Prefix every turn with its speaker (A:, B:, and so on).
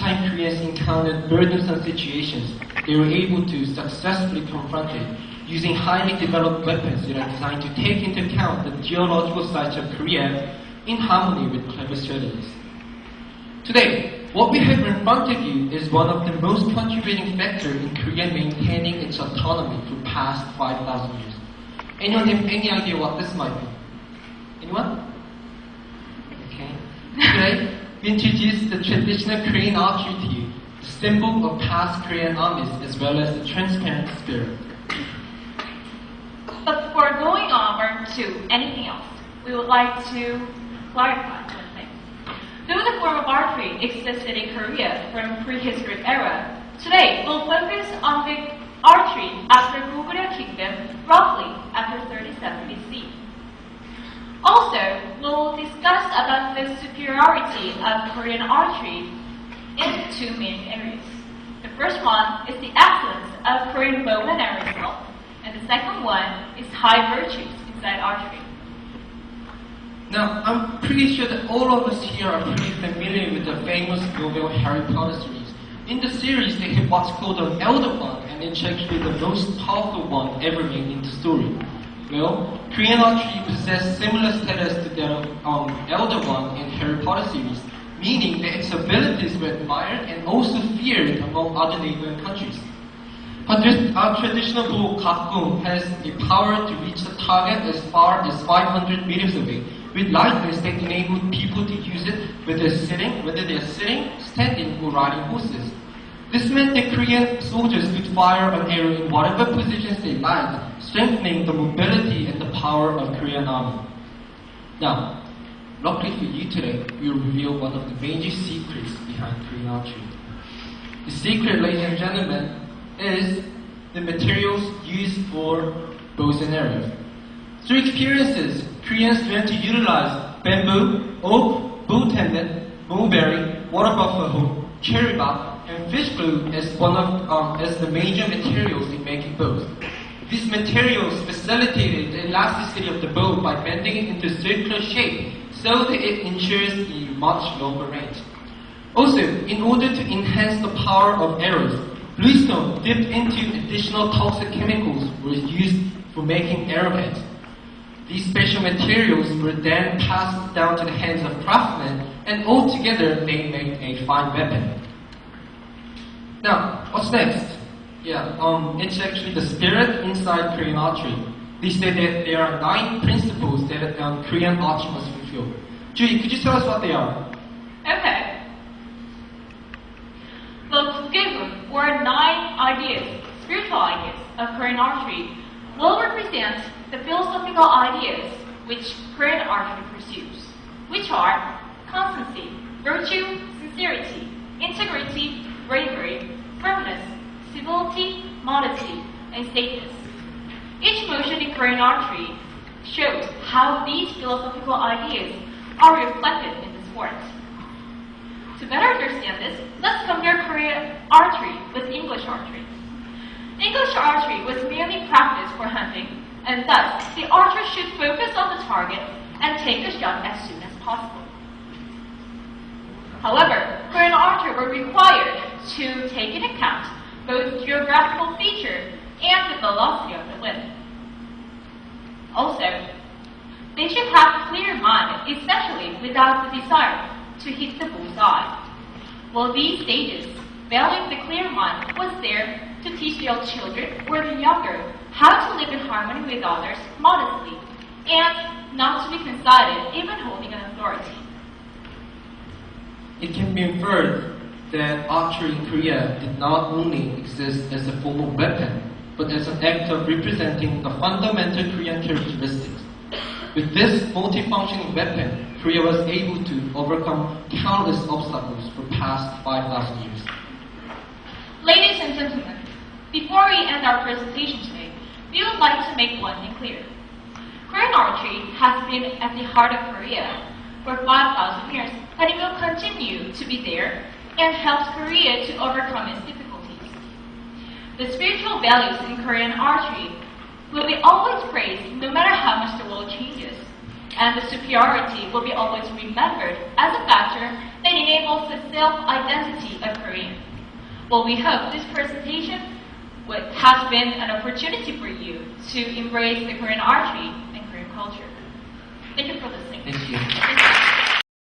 A: time Koreans encountered burdensome situations, they were able to successfully confront it using highly developed weapons that are designed to take into account the geological sites of Korea in harmony with clever strategies. Today, what we have in front of you is one of the most contributing factors in Korea maintaining its autonomy for the past 5,000 years. Anyone have any idea what this might be? Anyone? Okay. Today, we introduce the traditional Korean archery to you, the symbol of past Korean armies as well as the transparent spirit.
B: But before going over to anything else, we would like to clarify one thing. Though the form of archery existed in Korea from prehistoric era, today we'll focus on the archery after Goguryeo Kingdom, roughly after 37 BC. Also, we'll discuss about the superiority of Korean archery in two main areas. The first one is the excellence of Korean bow and arrow itself, and the second one is high virtues inside archery.
A: Now, I'm pretty sure that all of us here are pretty familiar with the famous novel Harry Potter series. In the series, they have what's called an Elder Wand, and it's actually the most powerful wand ever made in the story. Well, Korean archery possesses similar status to that of Elder Wand in Harry Potter series, meaning that its abilities were admired and also feared among other neighboring countries. Our traditional bow Gakgung has the power to reach the target as far as 500 meters away, with lightness that enabled people to use it whether they're sitting, standing, or riding horses. This meant that Korean soldiers could fire an arrow in whatever positions they liked, strengthening the mobility and the power of Korean army. Now, luckily for you today, we will reveal one of the major secrets behind Korean archery. The secret, ladies and gentlemen, is the materials used for bows and arrows. Through experiences, Koreans learned to utilize bamboo, oak, bull tendon, mulberry, water buffalo, cherry bark, and fish glue as as the major materials in making bows. These materials facilitated the elasticity of the bow by bending it into circular shape so that it ensures a much longer range. Also, in order to enhance the power of arrows, bluestone dipped into additional toxic chemicals was used for making arrowheads. These special materials were then passed down to the hands of craftsmen, and altogether they made a fine weapon. Now, what's next? It's actually the spirit inside Korean archery. They say that there are 9 principles that Korean archery must fulfill. Julie, could you tell us what they are?
B: Okay. The Gugyeong, or 9 ideas, spiritual ideas of Korean archery, will represent the philosophical ideas which Korean archery pursues, which are constancy, virtue, sincerity, integrity, bravery, firmness, civility, modesty, and status. Each motion in Korean archery shows how these philosophical ideas are reflected in the sport. To better understand this, let's compare Korean archery with English archery. English archery was merely practice for hunting, and thus the archer should focus on the target and take the shot as soon as possible. However, Korean archers were required to take into account both geographical feature and the velocity of the wind. Also, they should have clear mind, especially without the desire to hit the bullseye. Well, these stages, valuing the clear mind, was there to teach the old children or the younger how to live in harmony with others modestly and not to be conceited, even holding an authority.
A: It can be inferred that archery in Korea did not only exist as a form of weapon, but as an act of representing the fundamental Korean characteristics. With this multifunctioning weapon, Korea was able to overcome countless obstacles for past 5,000 years.
B: Ladies and gentlemen, before we end our presentation today, we would like to make one thing clear. Korean archery has been at the heart of Korea for 5,000 years, and it will continue to be there and helps Korea to overcome its difficulties. The spiritual values in Korean archery will be always praised no matter how much the world changes, and the superiority will be always remembered as a factor that enables the self-identity of Well, we hope this presentation has been an opportunity for you to embrace the Korean archery and Korean culture. Thank you for listening.
A: Thank you.
B: Thank you.